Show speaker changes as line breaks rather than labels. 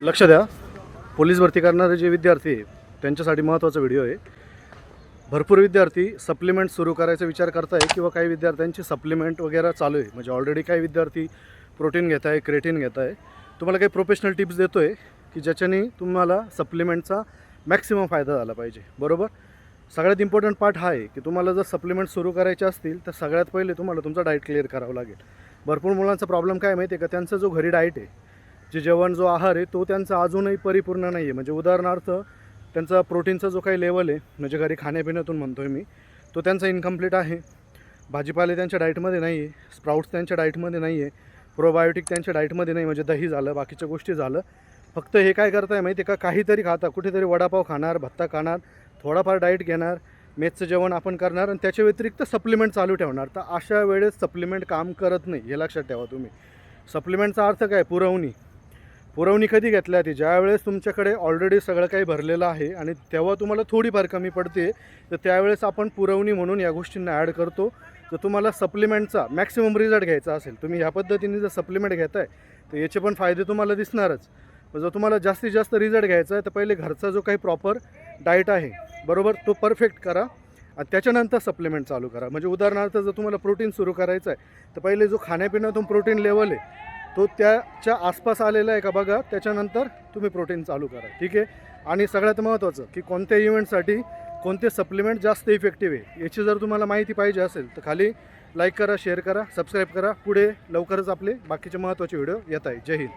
लक्ष द्या, पोलीस भरती करणारे जे विद्यार्थी आहे त्यांच्यासाठी महत्त्वाचा व्हिडिओ आहे. भरपूर विद्यार्थी सप्लिमेंट सुरू करायचा विचार करत आहे किंवा काही विद्यार्थ्यांची सप्लिमेंट वगैरे चालू आहे. म्हणजे ऑलरेडी काही विद्यार्थी प्रोटीन घेत आहे, क्रेटीन घेत आहे. तुम्हाला काही प्रोफेशनल टिप्स देतो आहे की ज्याच्याने तुम्हाला सप्लिमेंटचा मॅक्सिमम फायदा झाला पाहिजे. बरोबर. सगळ्यात इम्पॉर्टंट पार्ट हा आहे की तुम्हाला जर सप्लिमेंट सुरू करायचे असतील तर सगळ्यात पहिले तुम्हाला तुमचा डाएट क्लिअर करावं लागेल. भरपूर मुलांचा प्रॉब्लेम काय माहिती आहे का, त्यांचा जो घरी डाएट आहे, जे जेवण जो आहार आहे तो त्यांचा अजूनही परिपूर्ण नाही आहे. म्हणजे उदाहरणार्थ त्यांचा प्रोटीनचा जो काही लेवल आहे, म्हणजे घरी खाण्यापिण्यातून म्हणतो आहे मी, तो त्यांचा इनकम्प्लीट आहे. भाजीपाले त्यांच्या डाएटमध्ये नाही आहे, स्प्राउट्स त्यांच्या डाएटमध्ये नाही आहे, प्रोबायोटिक त्यांच्या डाएटमध्ये नाही. म्हणजे दही झालं, बाकीच्या गोष्टी झालं. फक्त हे काय करताय माहिती आहे का, काहीतरी खाता, कुठेतरी वडापाव खाणार, भत्ता खाणार, थोडाफार डाएट घेणार, मेथचं जेवण आपण करणार आणि त्याच्या व्यतिरिक्त सप्लिमेंट चालू ठेवणार. तर अशा वेळेस सप्लिमेंट काम करत नाही, हे लक्षात ठेवा तुम्ही. सप्लिमेंटचा अर्थ काय? पुरवणी. पुरवणी कधी घेतल्या ती ज्यावेळेस तुमच्याकडे ऑलरेडी सगळं काही भरलेलं आहे आणि तेव्हा तुम्हाला थोडीफार कमी पडते, तर त्यावेळेस आपण पुरवणी म्हणून या गोष्टींना ॲड करतो. तर तुम्हाला सप्लिमेंटचा मॅक्सिमम रिझल्ट घ्यायचा असेल, तुम्ही ह्या पद्धतीने जर सप्लिमेंट घेताय तर याचे पण फायदे तुम्हाला दिसणारच. जर तुम्हाला जास्तीत जास्त रिझल्ट घ्यायचा आहे तर पहिले घरचा जो काही प्रॉपर डाएट आहे, बरोबर, तो परफेक्ट करा आणि त्याच्यानंतर सप्लिमेंट चालू करा. म्हणजे उदाहरणार्थ जर तुम्हाला प्रोटीन सुरू करायचं आहे तर पहिले जो खाण्यापिण्यातून प्रोटीन लेवल आहे तो त्याच्या आसपास आलेला आहे का बघा, त्याच्यानंतर तुम्ही प्रोटीन चालू करा. ठीक आहे. आणि सगळ्यात महत्त्वाचं की कोणत्या इव्हेंटसाठी कोणते सप्लिमेंट जास्त इफेक्टिव्ह आहे याची जर तुम्हाला माहिती पाहिजे असेल तर खाली लाईक करा, शेअर करा, सबस्क्राईब करा. पुढे लवकरच आपले बाकीचे महत्त्वाचे व्हिडिओ येत आहे. जय हिंद.